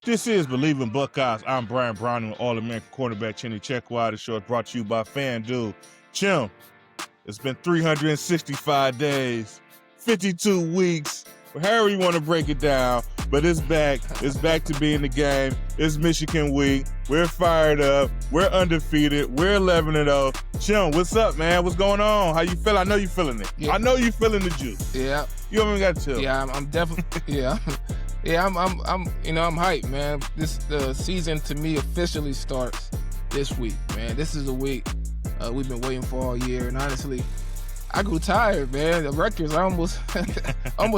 This is Believe in Buckeyes. I'm Bryant Browning, All-American quarterback Chimdi Chekwa. The show is brought to you by FanDuel. Chim, it's been 365 days, 52 weeks, however you want to break it down, but it's back. It's back to being the game. It's Michigan week. We're fired up. We're undefeated. We're 11-0. Chim, what's up, man? What's going on? How you feeling? I know you feeling it. Yeah. I know you feeling the juice. Yeah. You haven't got to chill. Yeah, I'm definitely. Yeah. Yeah, I'm hyped, man. The season to me officially starts this week, man. This is a week we've been waiting for all year, and honestly, I grew tired, man. The Rutgers, I almost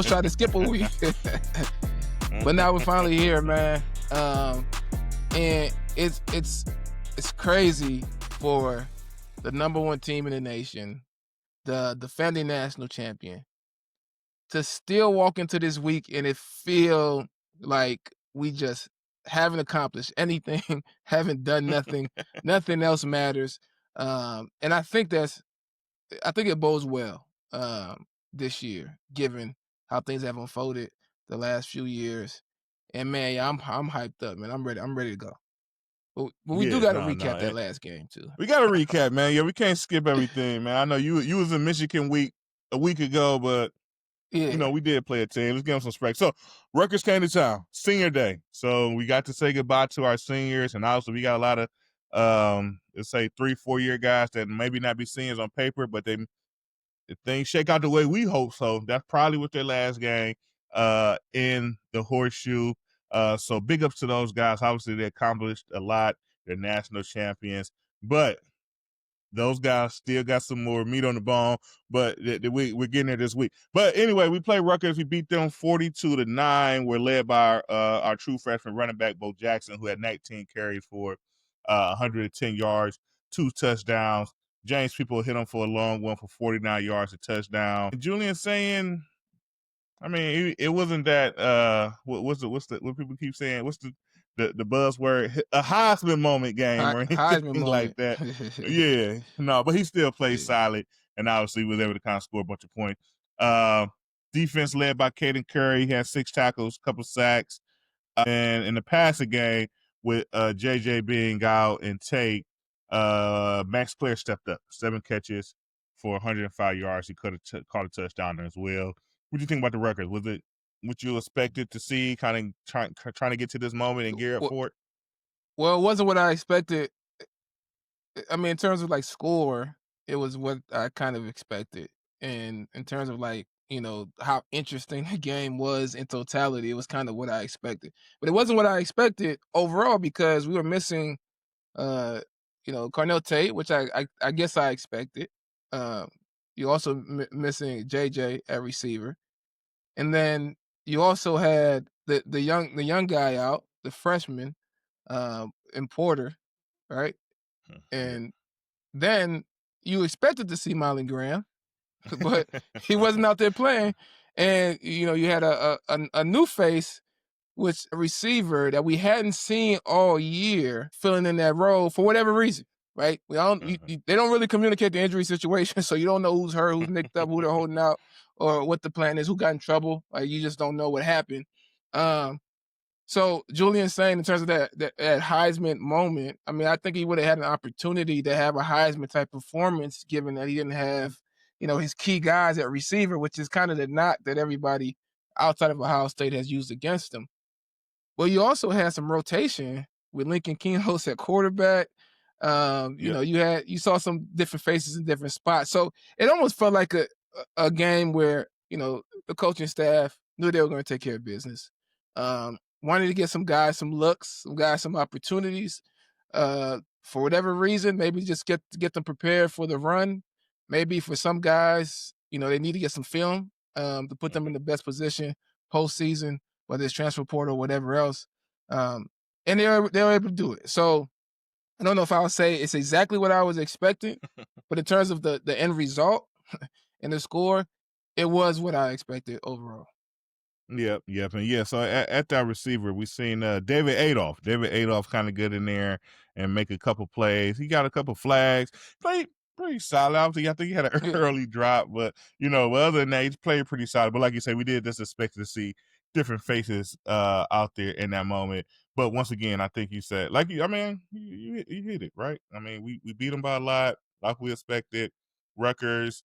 tried to skip a week, but now we're finally here, man. And it's crazy for the number one team in the nation, the defending national champion, to still walk into this week and it feel like we just haven't accomplished anything, haven't done nothing, nothing else matters. And I think it bodes well this year, given how things have unfolded the last few years. And man, yeah, I'm hyped up, man. I'm ready to go. But we do got to recap that last game too. We got to recap, man. Yeah, we can't skip everything, man. I know you was in Michigan week a week ago, but yeah, you know, we did play a team. Let's give them some respect. So, Rutgers came to town, senior day. So, we got to say goodbye to our seniors. And also, we got a lot of, let's say, 3-4 year guys that maybe not be seniors on paper, but if things shake out the way we hope so, that's probably with their last game in the horseshoe. So, big ups to those guys. Obviously, they accomplished a lot. They're national champions. But those guys still got some more meat on the bone, but we're getting there this week. But anyway, we play Rutgers. We beat them 42-9. We're led by our true freshman running back, Bo Jackson, who had 19 carries for 110 yards, 2 touchdowns. James People hit him for a long one for 49 yards, a touchdown. And Julian saying, I mean, it wasn't that. What people keep saying? What's the buzzword? A Heisman Moment game or anything Heisman like that. Yeah, no, but he still played solid, and obviously was able to kind of score a bunch of points. Defense led by Caden Curry. He had 6 tackles, a couple sacks, and in the passing game with JJ being out and Tate, Max Clare stepped up, 7 catches for 105 yards. He could have caught a touchdown there as well. What do you think about the record? Was it what you expected to see, kind of trying to get to this moment and gear up for it? Well, it wasn't what I expected. I mean, in terms of like score, it was what I kind of expected. And in terms of like, you know, how interesting the game was in totality, it was kind of what I expected. But it wasn't what I expected overall because we were missing, Carnell Tate, which I guess I expected. You also missing JJ at receiver. And then you also had the young guy out, the freshman, in Porter, right? And then you expected to see Marlon Graham, but he wasn't out there playing. And you know, you had a new face, which a receiver that we hadn't seen all year filling in that role for whatever reason, right? They don't really communicate the injury situation, so you don't know who's hurt, who's nicked up, who they're holding out, or what the plan is, who got in trouble. Like you just don't know what happened. So Julian's saying in terms of that Heisman moment, I mean, I think he would have had an opportunity to have a Heisman type performance, given that he didn't have, you know, his key guys at receiver, which is kind of the knock that everybody outside of Ohio State has used against him. Well, you also had some rotation with Lincoln Keenholz at quarterback. You saw some different faces in different spots. So it almost felt like a game where, you know, the coaching staff knew they were going to take care of business. Wanted to get some guys some looks, some guys some opportunities. For whatever reason, maybe just get them prepared for the run. Maybe for some guys, you know, they need to get some film to put them in the best position postseason, whether it's transfer portal or whatever else. And they were able to do it. So I don't know if I would say it's exactly what I was expecting, but in terms of the end result and the score, it was what I expected overall. Yep. And yeah, so at that receiver, we seen David Adolph. David Adolph kind of get in there and make a couple plays. He got a couple flags. Played pretty solid. Obviously, I think he had an early drop, but, you know, other than that, he played pretty solid. But like you said, we did just expect to see different faces out there in that moment. But once again, I think you said, like you, I mean, you hit it, right? I mean, we beat them by a lot, like we expected. Rutgers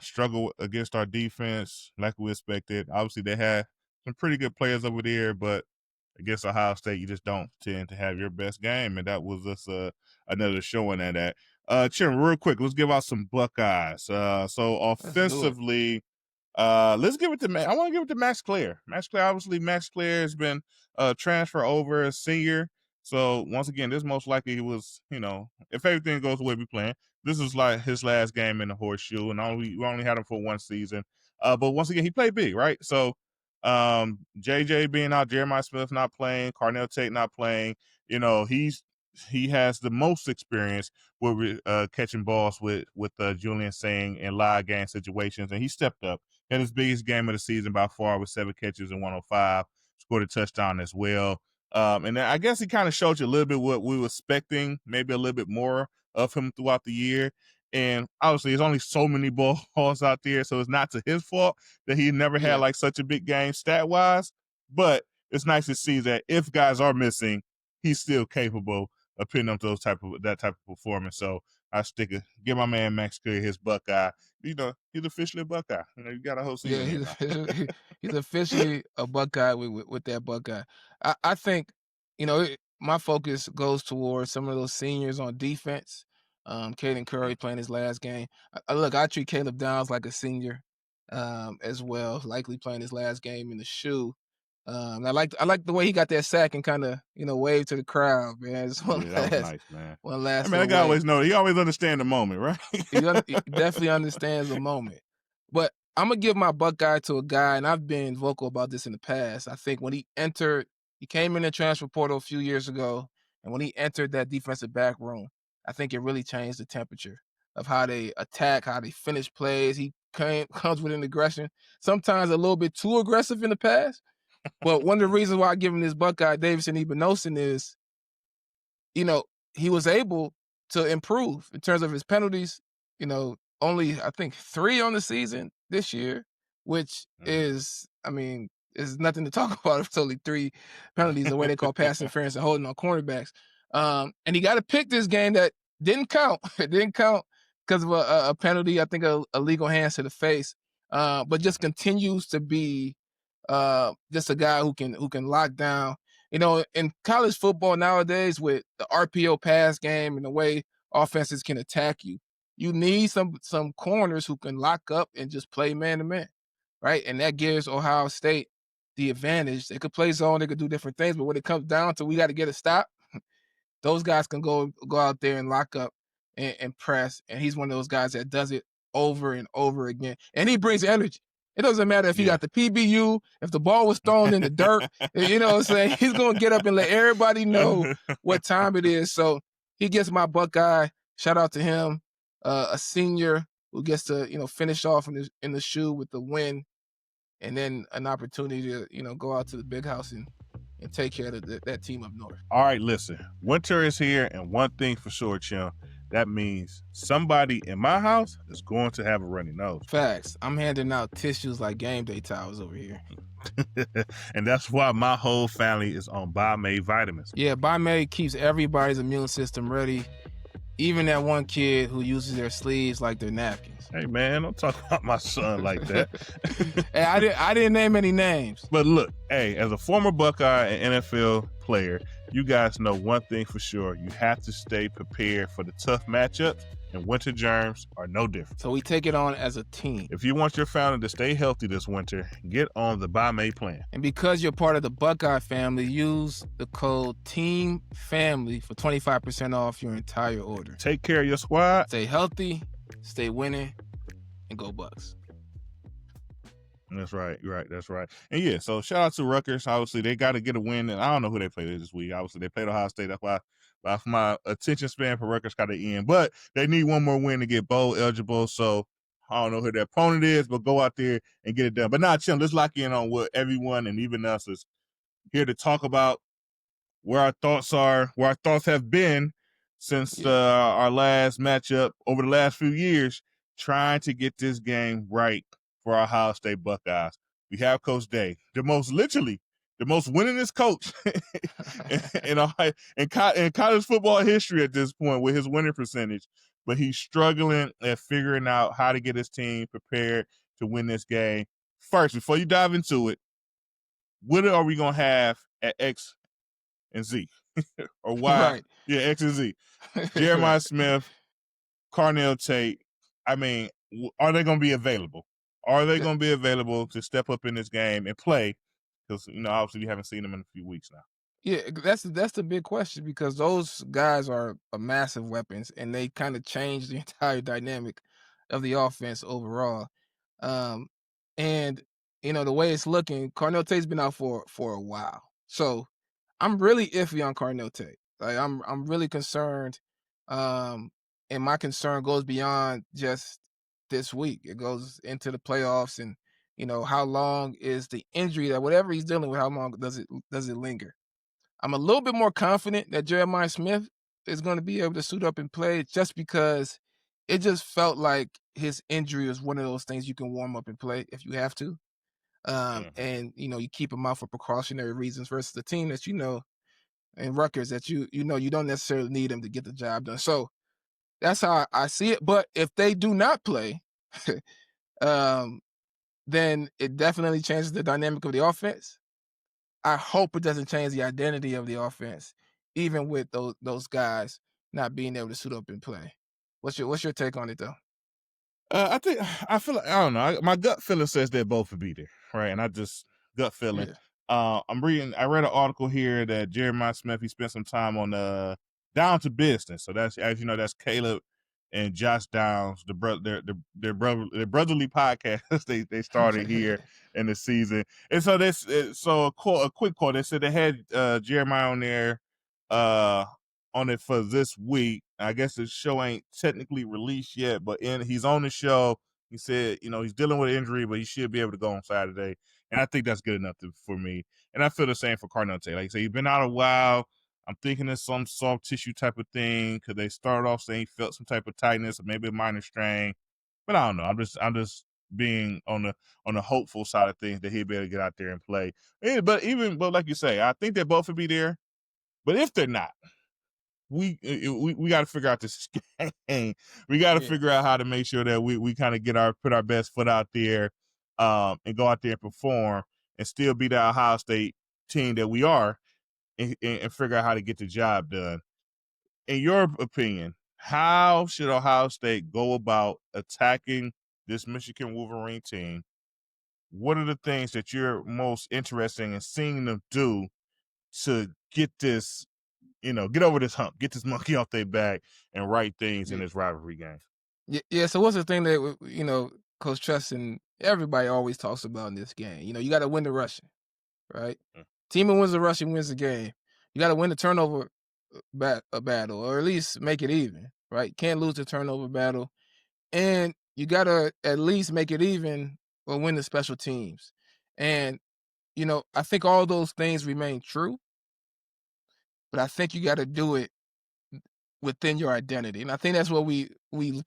struggle against our defense, like we expected. Obviously, they had some pretty good players over there, but against Ohio State, you just don't tend to have your best game, and that was just another showing of that. Chim, real quick, let's give out some Buckeyes. So Let's do it. offensively, let's give it to I want to give it to Max Clare. Obviously, Max Clare has been transfer over as senior. So once again, this most likely was, if everything goes the way we plan, this is like his last game in the horseshoe, and we only had him for one season. But once again, he played big, right? So JJ being out, Jeremiah Smith not playing, Carnell Tate not playing, he has the most experience with catching balls with Julian Sang in live game situations, and he stepped up. Had his biggest game of the season by far with 7 catches and 105, scored a touchdown as well. And I guess he kind of showed you a little bit what we were expecting, maybe a little bit more of him throughout the year. And obviously, there's only so many balls out there, so it's not to his fault that he never had like such a big game stat wise. But it's nice to see that if guys are missing, he's still capable of putting up that type of performance. So I give my man Max Clare his Buckeye. He's officially a Buckeye. You got a whole season. Yeah, he's officially a Buckeye with that Buckeye. I think, my focus goes towards some of those seniors on defense. Caden Curry playing his last game. I treat Caleb Downs like a senior as well, likely playing his last game in the shoe. I like the way he got that sack and kind of waved to the crowd, man. That was nice, man. One last. I guy always know. He always understands the moment, right? he definitely understands the moment. But I'm gonna give my Buckeye to a guy, and I've been vocal about this in the past. I think when he came in the transfer portal a few years ago, and when he entered that defensive back room, I think it really changed the temperature of how they attack, how they finish plays. He comes with an aggression, sometimes a little bit too aggressive in the past. But one of the reasons why I give him this Buckeye Davidson Igbinosun is, he was able to improve in terms of his penalties. Only I think 3 on the season this year, which is nothing to talk about. It's only 3 penalties, the way they call pass interference and holding on cornerbacks. And he got a pick this game that didn't count. It didn't count because of a penalty. I think a legal hands to the face. But just continues to be just a guy who can lock down. In college football nowadays, with the RPO pass game and the way offenses can attack you, you need some corners who can lock up and just play man to man, right? And that gives Ohio State the advantage. They could play zone, they could do different things, but when it comes down to we got to get a stop, those guys can go out there and lock up and press. And he's one of those guys that does it over and over again. And he brings energy. It doesn't matter if he got the PBU, if the ball was thrown in the dirt, you know what I'm saying? He's going to get up and let everybody know what time it is. So he gets my Buckeye. Shout out to him, a senior who gets to, finish off in the shoe with the win, and then an opportunity to, go out to the big house and take care of that team up north. All right, listen. Winter is here, and one thing for sure, Chim, that means somebody in my house is going to have a runny nose. Facts. I'm handing out tissues like game day towels over here. And that's why my whole family is on Biomed vitamins. Yeah, Biomed keeps everybody's immune system ready, even that one kid who uses their sleeves like they're napkins. Hey, man, don't talk about my son like that. Hey, I didn't name any names. But look, hey, as a former Buckeye and NFL player, you guys know one thing for sure. You have to stay prepared for the tough matchups, and winter germs are no different. So we take it on as a team. If you want your family to stay healthy this winter, get on the Biomed plan. And because you're part of the Buckeye family, use the code TEAMFAMILY for 25% off your entire order. Take care of your squad. Stay healthy, stay winning, and go Bucks. That's right. You're right. That's right. And yeah, so shout out to Rutgers. Obviously, they got to get a win. And I don't know who they played this week. Obviously, they played Ohio State. That's why my attention span for Rutgers got to end. But they need one more win to get bowl eligible. So I don't know who their opponent is, but go out there and get it done. But now, Chim, let's lock in on what everyone and even us is here to talk about, where our thoughts are, where our thoughts have been since our last matchup over the last few years, trying to get this game right for our Ohio State Buckeyes. We have Coach Day, the most literally the most winningest coach in college football history at this point with his winning percentage, but he's struggling at figuring out how to get his team prepared to win this game. First, before you dive into it, what are we gonna have at X and Z or Y? Right. Yeah, X and Z. Jeremiah Right. Smith, Carnell Tate. I mean, are they going to be available? Are they Yeah. going to be available to step up in this game and play? Because obviously we haven't seen them in a few weeks now. Yeah, that's the big question because those guys are massive weapons and they kind of change the entire dynamic of the offense overall. Um, and the way it's looking, Carnell Tate's been out for a while, so I'm really iffy on Carnell Tate. Like I'm really concerned, and my concern goes beyond just this week. It goes into the playoffs, and how long is the injury that whatever he's dealing with? How long does it linger? I'm a little bit more confident that Jeremiah Smith is going to be able to suit up and play just because it just felt like his injury was one of those things you can warm up and play if you have to. And you keep him out for precautionary reasons versus the team that in Rutgers that you don't necessarily need him to get the job done. So that's how I see it. But if they do not play, then it definitely changes the dynamic of the offense. I hope it doesn't change the identity of the offense, even with those guys not being able to suit up and play. What's your take on it though? I feel like, I don't know. My gut feeling says they both would be there, right? And I just gut feeling. Yeah. I read an article here that Jeremiah Smith, he spent some time on Down to Business. So that's, as you know, that's Caleb and Josh Downs, their brotherly podcast they started here in the season. And so a quick quote. They said they had Jeremiah on it for this week. I guess the show ain't technically released yet, but he's on the show. He said, he's dealing with an injury, but he should be able to go on Saturday. And I think that's good enough for me. And I feel the same for Carnell Tate. Like I say, he's been out a while. I'm thinking it's some soft tissue type of thing because they started off saying he felt some type of tightness or maybe a minor strain. But I don't know. I'm just being on the hopeful side of things that he'll be able to get out there and play. But like you say, I think they both will be there. But if they're not, we got to figure out this game. We got to figure out how to make sure that we kind of put our best foot out there, and go out there and perform and still be the Ohio State team that we are, and figure out how to get the job done. In your opinion, how should Ohio State go about attacking this Michigan Wolverine team? What are the things that you're most interested in seeing them do to get this, get over this hump, get this monkey off their back, and right things in Yeah. this rivalry game? Yeah. So what's the thing that Coach Trust and everybody always talks about in this game? You got to win the rushing, right? Mm. Team that wins the rushing wins the game. You got to win the turnover battle, or at least make it even, right? Can't lose the turnover battle, and you got to at least make it even or win the special teams. And I think all those things remain true, but I think you got to do it within your identity. And I think that's what we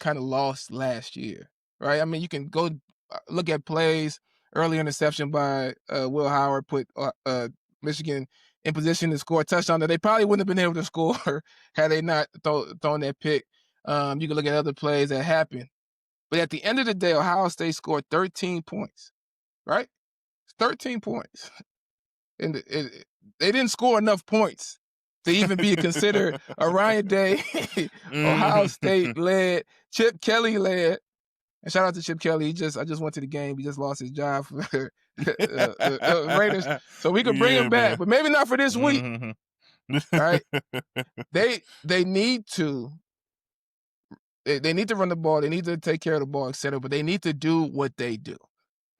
kind of lost last year, right? I mean, you can go look at plays, early interception by Will Howard put Michigan in position to score a touchdown that they probably wouldn't have been able to score had they not thrown that pick. You can look at other plays that happened. But at the end of the day, Ohio State scored 13 points, right? 13 points. And they didn't score enough points to even be considered a Ryan Day. Ohio State led, Chip Kelly led, and shout out to Chip Kelly. I just went to the game. He just lost his job for the Raiders, so we could bring him back, but maybe not for this week. Right? They need to. They need to run the ball. They need to take care of the ball, etc. But they need to do what they do.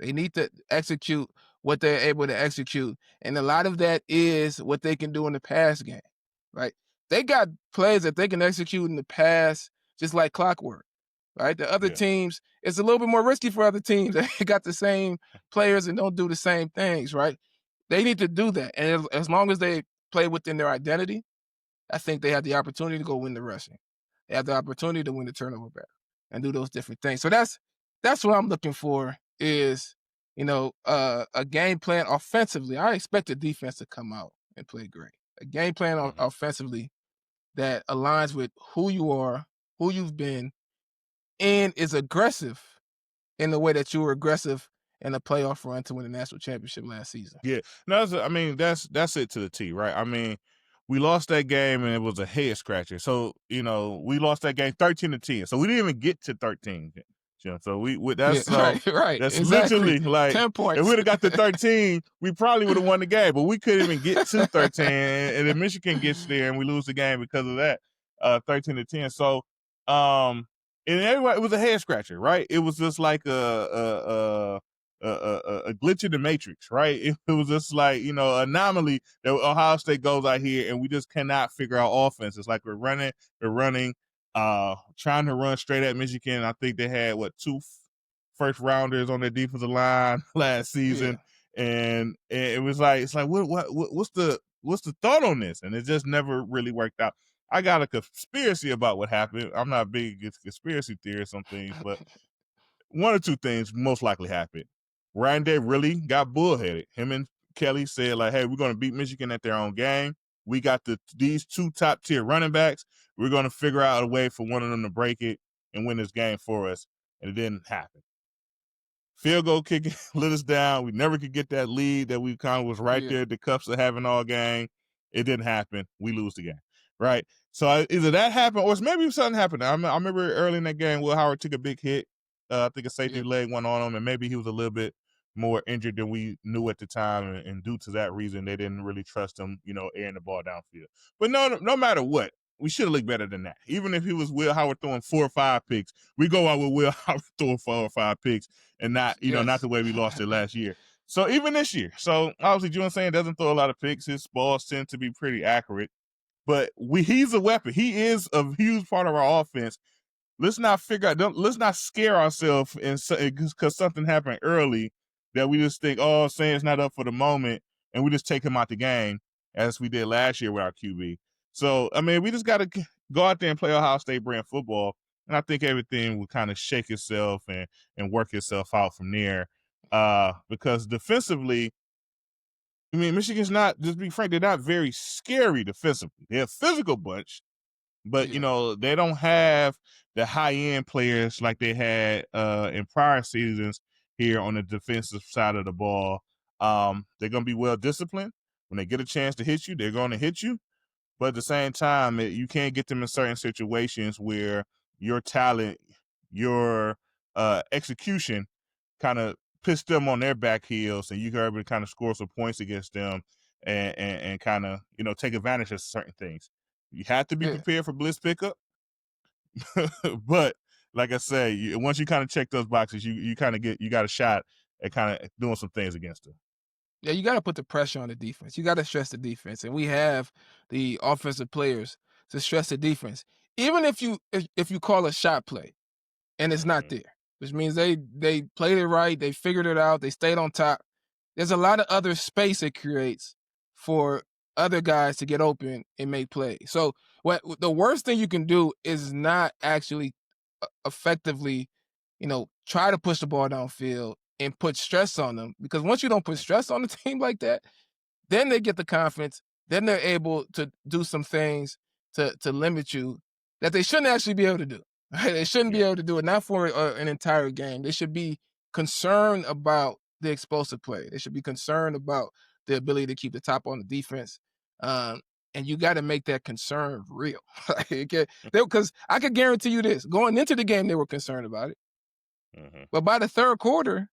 They need to execute what they're able to execute. And a lot of that is what they can do in the pass game, right? They got plays that they can execute in the pass just like clockwork, right? The other teams, it's a little bit more risky for other teams. They got the same players and don't do the same things, right? They need to do that. And as long as they play within their identity, I think they have the opportunity to go win the rushing. They have the opportunity to win the turnover battle and do those different things. So that's what I'm looking for is a game plan offensively. I expect the defense to come out and play great. A game plan offensively that aligns with who you are, who you've been, and is aggressive in the way that you were aggressive in a playoff run to win the national championship last season. Yeah, no, that's it to the T, right? I mean, we lost that game and it was a head scratcher. So we lost that game 13-10. So we didn't even get to 13. So that's Right, that's exactly. literally like 10 if points. we'd have got to 13, we probably would have won the game. But we couldn't even get to 13, and then Michigan gets there and we lose the game because of that, 13-10. So and everybody, it was a head scratcher, right? It was just like a glitch in the matrix, right? It was just like anomaly that Ohio State goes out here and we just cannot figure out offense. It's like we're running, trying to run straight at Michigan. I think they had two first rounders on their defensive line last season, and it was like what's the thought on this? And it just never really worked out. I got a conspiracy about what happened. I'm not big against conspiracy theories on things, but one or two things most likely happened. Ryan Day really got bullheaded. Him and Kelly said, like, hey, we're going to beat Michigan at their own game. We got these two top tier running backs. We're going to figure out a way for one of them to break it and win this game for us. And it didn't happen. Field goal kicking let us down. We never could get that lead that we kind of was right there at the cuffs of having all game. It didn't happen. We lose the game, right? So either that happened or maybe something happened. I remember early in that game, Will Howard took a big hit. I think a safety leg went on him, and maybe he was a little bit more injured than we knew at the time, and due to that reason, they didn't really trust him, airing the ball downfield. But no matter what, we should have looked better than that. Even if he was Will Howard throwing 4 or 5 picks, we go out with Will Howard throwing 4 or 5 picks, and not the way we lost it last year. So even this year, so obviously Julian saying doesn't throw a lot of picks. His balls tend to be pretty accurate, but he's a weapon. He is a huge part of our offense. Let's not let's not scare ourselves because something happened early that we just think, oh, Sam's not up for the moment, and we just take him out the game as we did last year with our QB. So, I mean, we just got to go out there and play Ohio State brand football, and I think everything will kind of shake itself and work itself out from there. Because defensively, I mean, Michigan's not, just be frank, they're not very scary defensively. They're a physical bunch, but they don't have the high end players like they had in prior seasons here on the defensive side of the ball. They're going to be well disciplined. When they get a chance to hit you, they're going to hit you. But at the same time, you can't get them in certain situations where your talent, your execution kind of puts them on their back heels, and you can able to kind of score some points against them and kind of, take advantage of certain things. You have to be prepared for blitz pickup. But like I say, once you kind of check those boxes, you got a shot at kind of doing some things against them. Yeah, you got to put the pressure on the defense. You got to stress the defense, and we have the offensive players to stress the defense. Even if you call a shot play and it's not there, which means they played it right, they figured it out, they stayed on top. There's a lot of other space it creates for other guys to get open and make plays. So the worst thing you can do is not actually effectively, try to push the ball downfield and put stress on them, because once you don't put stress on the team like that, then they get the confidence. Then they're able to do some things to limit you that they shouldn't actually be able to do. Right? They shouldn't be able to do it, not for an entire game. They should be concerned about the explosive play. They should be concerned about the ability to keep the top on the defense. And you got to make that concern real. Because I could guarantee you this. Going into the game, they were concerned about it. But by the third quarter,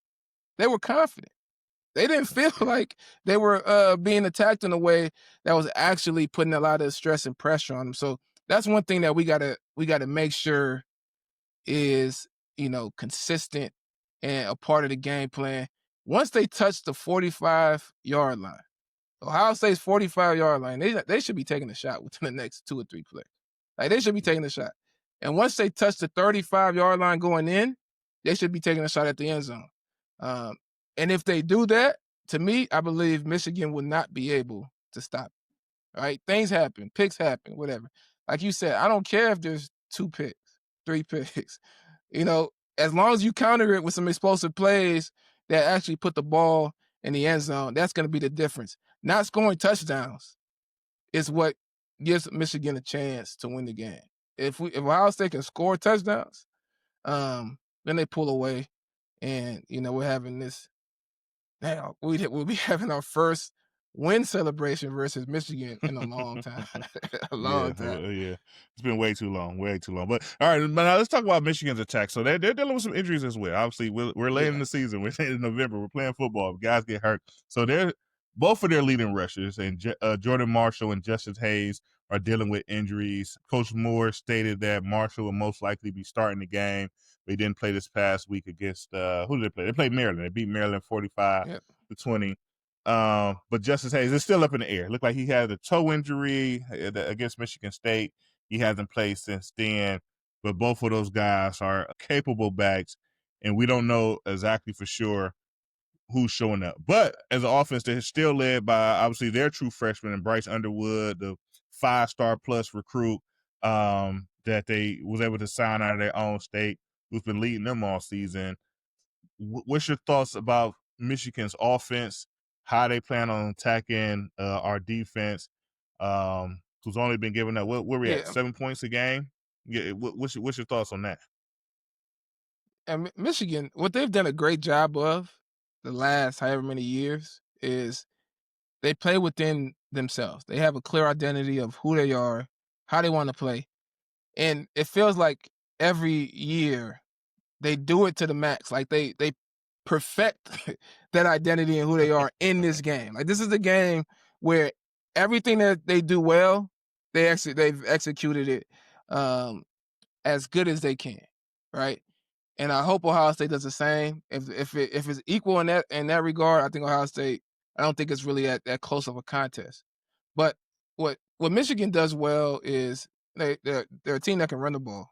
they were confident. They didn't feel like they were being attacked in a way that was actually putting a lot of stress and pressure on them. So that's one thing that we gotta make sure is, consistent and a part of the game plan. Once they touch the 45-yard line, Ohio State's 45-yard line, they should be taking a shot within the next 2 or 3 plays. Like, they should be taking a shot. And once they touch the 35-yard line going in, they should be taking a shot at the end zone. And if they do that, to me, I believe Michigan will not be able to stop it. All right? Things happen. Picks happen, whatever. Like you said, I don't care if there's 2 picks, 3 picks. As long as you counter it with some explosive plays that actually put the ball in the end zone. That's going to be the difference. Not scoring touchdowns is what gives Michigan a chance to win the game. If Ohio State can score touchdowns, then they pull away, and we're having this. Now we'll be having our first win celebration versus Michigan in a long time, a Yeah, long time. yeah. It's been way too long, way too long. But all right, but now let's talk about Michigan's attack. So they're dealing with some injuries as well. Obviously, we're late in Yeah, the season. We're in November. We're playing football. Guys get hurt, so they're both of their leading rushers and Jordan Marshall and Justice Hayes are dealing with injuries. Coach Moore stated that Marshall will most likely be starting the game. They didn't play this past week against who did they play? They played Maryland. They beat Maryland 45-20. But Justice Hayes is still up in the air. Looked like he had a toe injury against Michigan State. He hasn't played since then. But both of those guys are capable backs, and we don't know exactly for sure who's showing up. But as an offense, they're still led by obviously their true freshman and Bryce Underwood, the 5-star plus recruit that they was able to sign out of their own state, who's been leading them all season. What's your thoughts about Michigan's offense? How they plan on attacking our defense? Who's only been giving up where we at yeah. 7 points a game? Yeah, what's your thoughts on that? And Michigan, what they've done a great job of the last however many years is they play within themselves. They have a clear identity of who they are, how they want to play, and it feels like every year they do it to the max. Like they perfect that identity and who they are in this game. Like this is a game where everything that they do well, they've executed it as good as they can, right? And I hope Ohio State does the same. If it's equal in that regard, I think Ohio State. I don't think it's really that close of a contest. But what Michigan does well is they're a team that can run the ball,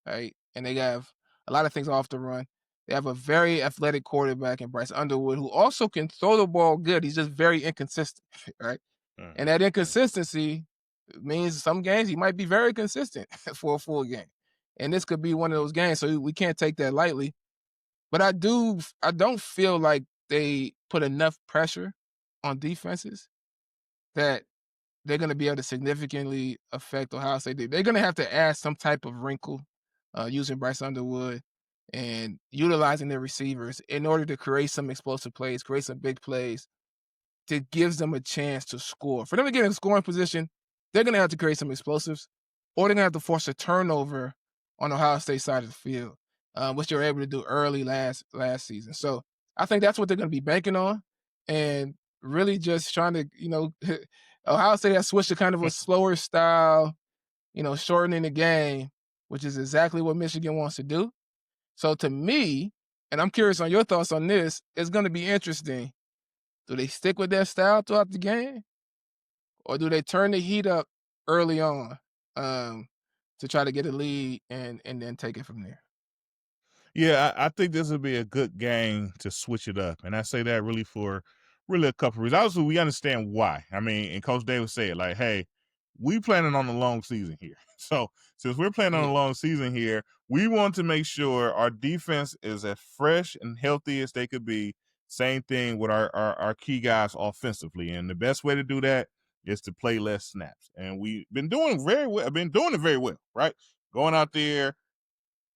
right? And they have a lot of things off the run. They have a very athletic quarterback in Bryce Underwood who also can throw the ball good. He's just very inconsistent, right? And that inconsistency means some games he might be very consistent for a full game. And this could be one of those games, so we can't take that lightly. But I don't feel like they put enough pressure on defenses that they're going to be able to significantly affect Ohio State. They're going to have to add some type of wrinkle using Bryce Underwood and utilizing their receivers in order to create some explosive plays, create some big plays that gives them a chance to score. For them to get in scoring position, they're going to have to create some explosives, or they're going to have to force a turnover on Ohio State side of the field, which they were able to do early last season. So I think that's what they're going to be banking on, and really just trying to, Ohio State has switched to kind of a slower style, shortening the game, which is exactly what Michigan wants to do. So to me, and I'm curious on your thoughts on this, it's going to be interesting. Do they stick with that style throughout the game, or do they turn the heat up early on to try to get a lead and then take it from there? Yeah, I think this would be a good game to switch it up. And I say that really for really a couple of reasons. Obviously, we understand why. I mean, and Coach Davis said, like, hey, we planning on a long season here. So since we're planning on a Yeah. long season here, we want to make sure our defense is as fresh and healthy as they could be. Same thing with our key guys offensively. And the best way to do that is to play less snaps. And we've been doing very well. I've been doing it very well, right? Going out there,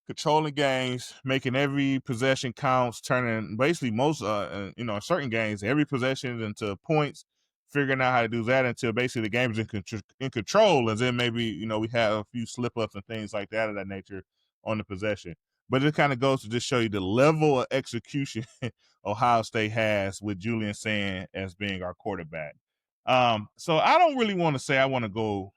controlling games, making every possession counts, turning basically most, certain games, every possession into points, figuring out how to do that until basically the game is in control. And then maybe, we have a few slip ups and things like that of that nature on the possession. But it kind of goes to just show you the level of execution Ohio State has with Julian Sand as being our quarterback. So I don't really want to say I want to go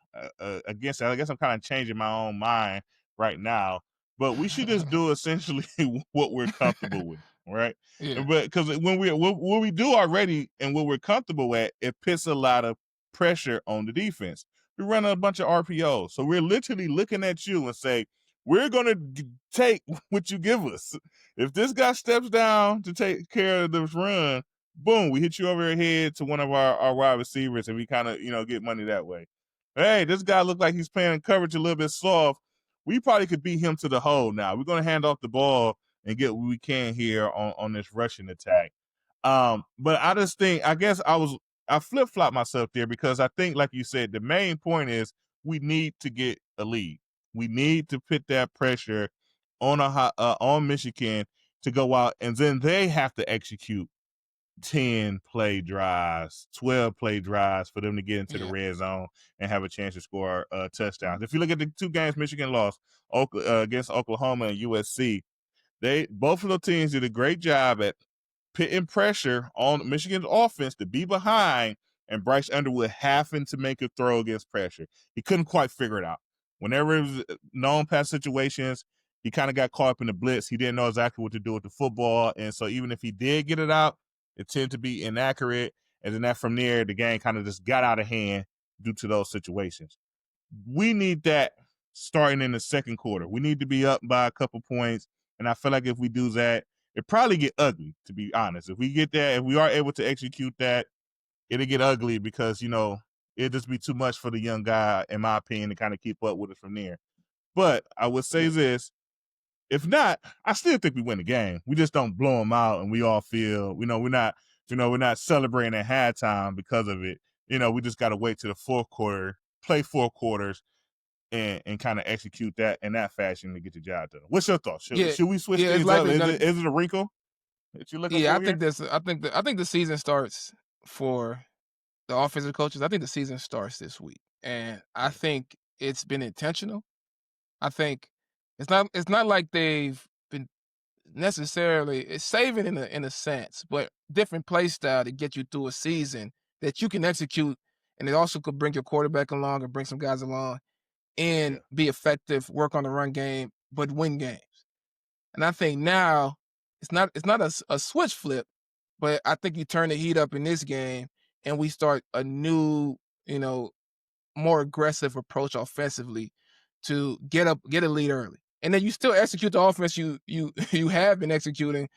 against that. I guess I'm kind of changing my own mind right now, but we should just do essentially what we're comfortable with, right? Yeah. But because when what we do already and what we're comfortable at, it puts a lot of pressure on the defense. We run a bunch of RPOs, so we're literally looking at you and say, we're gonna take what you give us. If this guy steps down to take care of this run, boom, we hit you over your head to one of our wide receivers, and we kind of get money that way. Hey, this guy looked like he's playing coverage a little bit soft. We probably could beat him to the hole now. We're going to hand off the ball and get what we can here on this rushing attack. But I just think, I guess I flip flop myself there because I think, like you said, the main point is we need to get a lead. We need to put that pressure on Michigan to go out, and then they have to execute 10 play drives, 12 play drives for them to get into the Yeah. red zone and have a chance to score touchdowns. If you look at the two games Michigan lost against Oklahoma and USC, both of the teams did a great job at putting pressure on Michigan's offense to be behind, and Bryce Underwood having to make a throw against pressure. He couldn't quite figure it out. Whenever it was known pass situations, he kind of got caught up in the blitz. He didn't know exactly what to do with the football. And so even if he did get it out, it tended to be inaccurate. And then from there, the game kind of just got out of hand due to those situations. We need that starting in the second quarter. We need to be up by a couple points. And I feel like if we do that, it probably get ugly, to be honest. If we get that, if we are able to execute that, it'll get ugly because, it'll just be too much for the young guy, in my opinion, to kind of keep up with it from there. But I would say this, if not, I still think we win the game. We just don't blow them out, and we all feel, we're not celebrating at halftime because of it. We just got to wait to the fourth quarter, play 4 quarters, and kind of execute that in that fashion to get the job done. What's your thoughts? Should we switch Yeah, it's things up? likely gonna. Is it a wrinkle that you're looking Yeah, for I here? think this. I think the season starts for the offensive coaches. I think the season starts this week, and I think it's been intentional. I think it's not like they've been necessarily it's saving in a sense, but different play style to get you through a season that you can execute, and it also could bring your quarterback along or bring some guys along Yeah. and be effective, work on the run game, but win games. And I think now it's not a switch flip, but I think you turn the heat up in this game and we start a new, you know, more aggressive approach offensively to get a lead early. And then you still execute the offense you you have been executing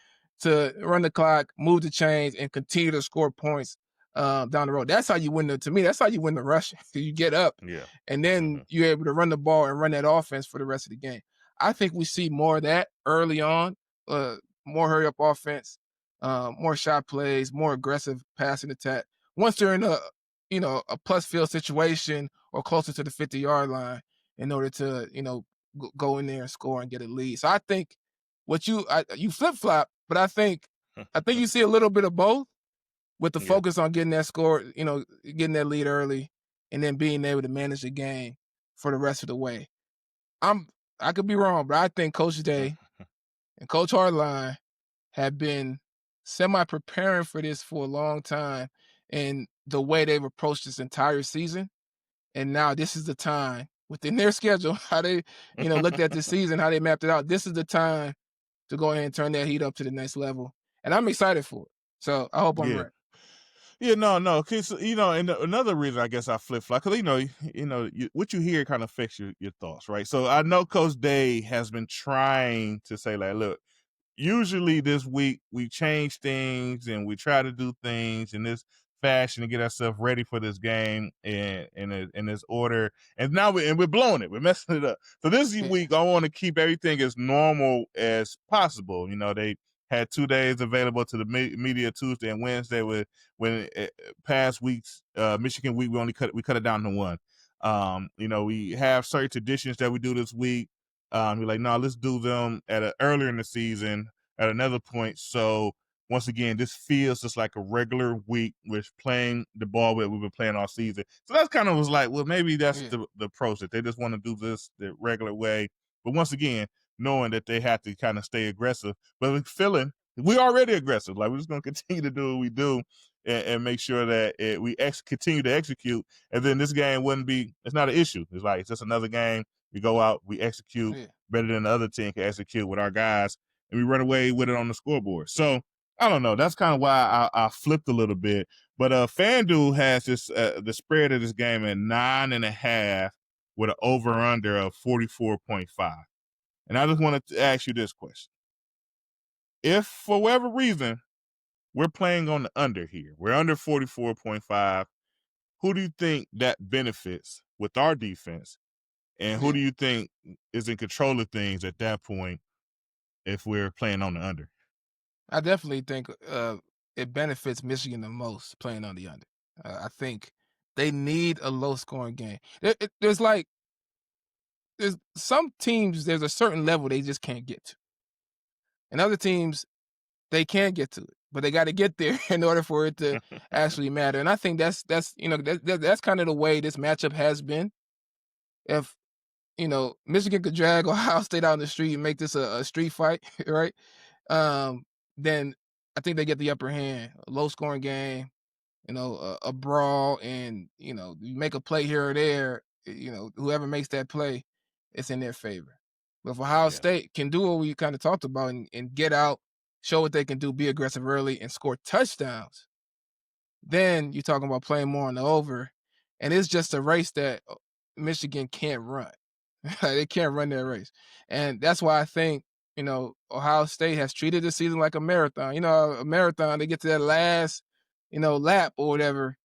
to run the clock, move the chains, and continue to score points down the road. That's how you win to me, that's how you win the rush. You get up Yeah. and then you're able to run the ball and run that offense for the rest of the game. I think we see more of that early on, more hurry up offense, more shot plays, more aggressive passing attack. Once they're in a plus field situation or closer to the 50-yard line in order to, go in there and score and get a lead. So I think you flip flop, but I think you see a little bit of both with the Yeah. focus on getting that score, getting that lead early and then being able to manage the game for the rest of the way. I could be wrong, but I think Coach Day and Coach Hardline have been semi preparing for this for a long time and the way they've approached this entire season. And now this is the time within their schedule, how they, looked at this season, how they mapped it out. This is the time to go ahead and turn that heat up to the next level. And I'm excited for it. So I hope I'm Yeah. right. Yeah, no, because and another reason I guess I flip flop because what you hear kind of affects your thoughts, right? So I know Coach Day has been trying to say like, look, usually this week we change things and we try to do things in this fashion to get ourselves ready for this game in this order. And now we're blowing it. We're messing it up. So this Yeah. week I want to keep everything as normal as possible. They had 2 days available to the media, Tuesday and Wednesday. When past weeks, Michigan week, we cut it down to 1. We have certain traditions that we do this week. We're like, no, let's do them earlier in the season at another point. So once again, this feels just like a regular week with playing the ball that we've been playing all season. So that's kind of was like, well, maybe that's Yeah. the approach that they just want to do this the regular way. But once again, knowing that they have to kind of stay aggressive, but we're already aggressive. Like we're just going to continue to do what we do and make sure that we continue to execute. And then this game it's not an issue. It's just another game. We go out, we execute Yeah. better than the other team can execute with our guys, and we run away with it on the scoreboard. So I don't know. That's kind of why I flipped a little bit. But FanDuel has this the spread of this game at 9.5 with an over under of 44.5. And I just wanted to ask you this question: if for whatever reason we're playing on the under here, we're under 44.5. Who do you think that benefits with our defense? And who Yeah. do you think is in control of things at that point? if we're playing on the under. I definitely think it benefits Michigan the most playing on the under. I think they need a low scoring game. There's some teams, there's a certain level they just can't get to. And other teams, they can get to it, but they got to get there in order for it to actually matter. And I think that's kind of the way this matchup has been. If Michigan could drag Ohio State out in the street and make this a street fight, right? Then I think they get the upper hand. A low scoring game, a brawl, and you make a play here or there. Whoever makes that play, it's in their favor. But if Ohio State can do what we kind of talked about and get out, show what they can do, be aggressive early, and score touchdowns, then you're talking about playing more on the over. And it's just a race that Michigan can't run. They can't run their race. And that's why I think, Ohio State has treated the season like a marathon. A marathon, they get to that last, lap or whatever,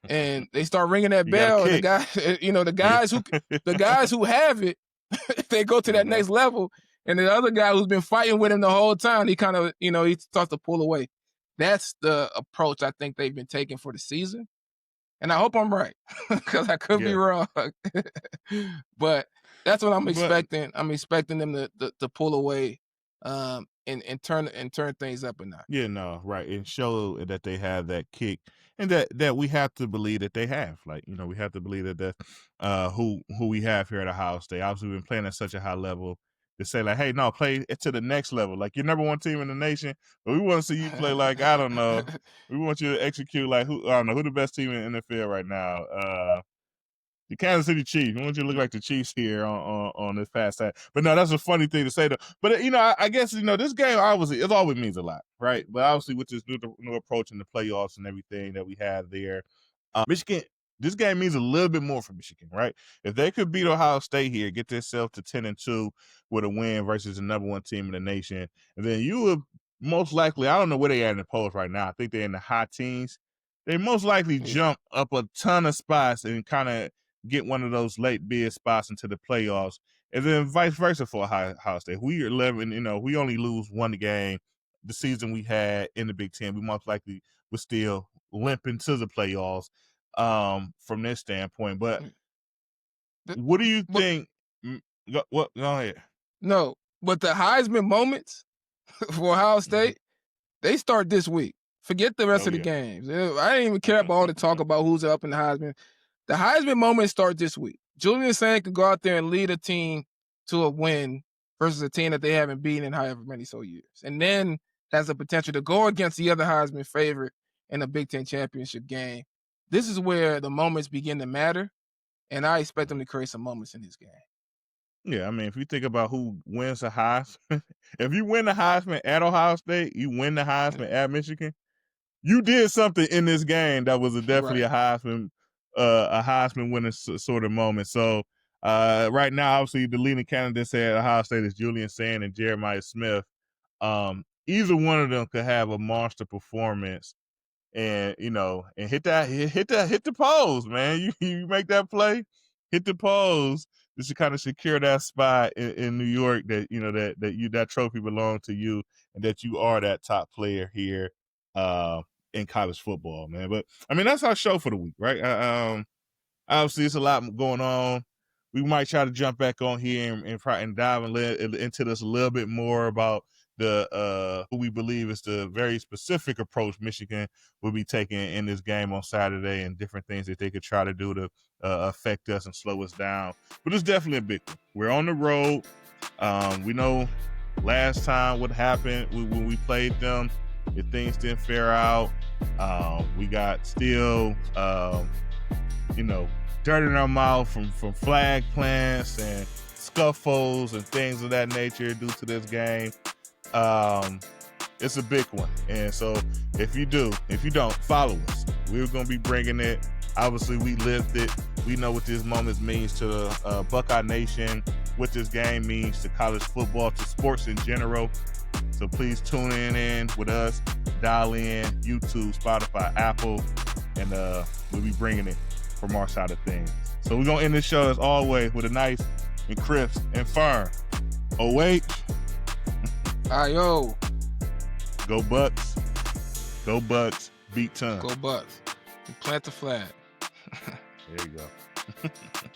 and they start ringing that bell. And the guys who have it, they go to that next level. And the other guy who's been fighting with him the whole time, he kind of, he starts to pull away. That's the approach I think they've been taking for the season. And I hope I'm right, because I could be wrong. But that's what I'm expecting. I'm expecting them to pull away and turn things up a notch. Yeah, no, right. And show that they have that kick, and that we have to believe that they have. Like, we have to believe that that's who we have here at Ohio State. Obviously, we've been playing at such a high level to say, like, hey, no, play it to the next level. Like, you're number one team in the nation, but we want to see you play like, I don't know. We want you to execute like who the best team in the NFL right now. The Kansas City Chiefs. We want you to look like the Chiefs here on this past side. But no, that's a funny thing to say though. But I guess this game obviously it always means a lot, right? But obviously with this new approach in the playoffs and everything that we have there, Michigan. This game means a little bit more for Michigan, right? If they could beat Ohio State here, get themselves to 10-2 with a win versus the number one team in the nation, and then you would most likely, I don't know where they are in the polls right now. I think they're in the high teens. They most likely jump up a ton of spots and kind of get one of those late bid spots into the playoffs, and then vice versa for Ohio State. We are 11, we only lose one game the season we had in the Big Ten. We most likely would still limp into the playoffs from this standpoint. But what do you think? Go ahead. No, but the Heisman moments for Ohio State, they start this week. Forget the rest of the games. I didn't even care about all the talk about who's up in the Heisman. The Heisman moment starts this week. Julian Sain could go out there and lead a team to a win versus a team that they haven't beaten in however many so years. And then has the potential to go against the other Heisman favorite in a Big Ten championship game. This is where the moments begin to matter, and I expect them to create some moments in this game. Yeah, I mean, if you think about who wins the Heisman, if you win the Heisman at Ohio State, you win the Heisman at Michigan, you did something in this game that was definitely a Heisman winning sort of moment. So right now, obviously, the leading candidates at Ohio State is Julian Sain and Jeremiah Smith. Either one of them could have a monster performance, and and hit the pose, man. You make that play, hit the pose. Just to kind of secure that spot in New York that that trophy belongs to you and that you are that top player here in college football, man. But I mean, that's our show for the week, right? Obviously, it's a lot going on. We might try to jump back on here and dive into this a little bit more about the who we believe is the very specific approach Michigan will be taking in this game on Saturday and different things that they could try to do to affect us and slow us down. But it's definitely a big one. We're on the road. We know last time what happened when we played them, if things didn't fare out. We got still dirt in our mouth from flag plants and scuffles and things of that nature due to this game. It's a big one. And so if you don't, follow us. We're going to be bringing it. Obviously, we lived it. We know what this moment means to the Buckeye Nation, what this game means to college football, to sports in general. So please tune in with us, dial in, YouTube, Spotify, Apple, and we'll be bringing it from our side of things. So we're going to end this show as always with a nice and crisp and firm. Oh, wait. Ayo. Go Bucks. Go Bucks. Beat Ton. Go Bucks. And plant the flag. There you go.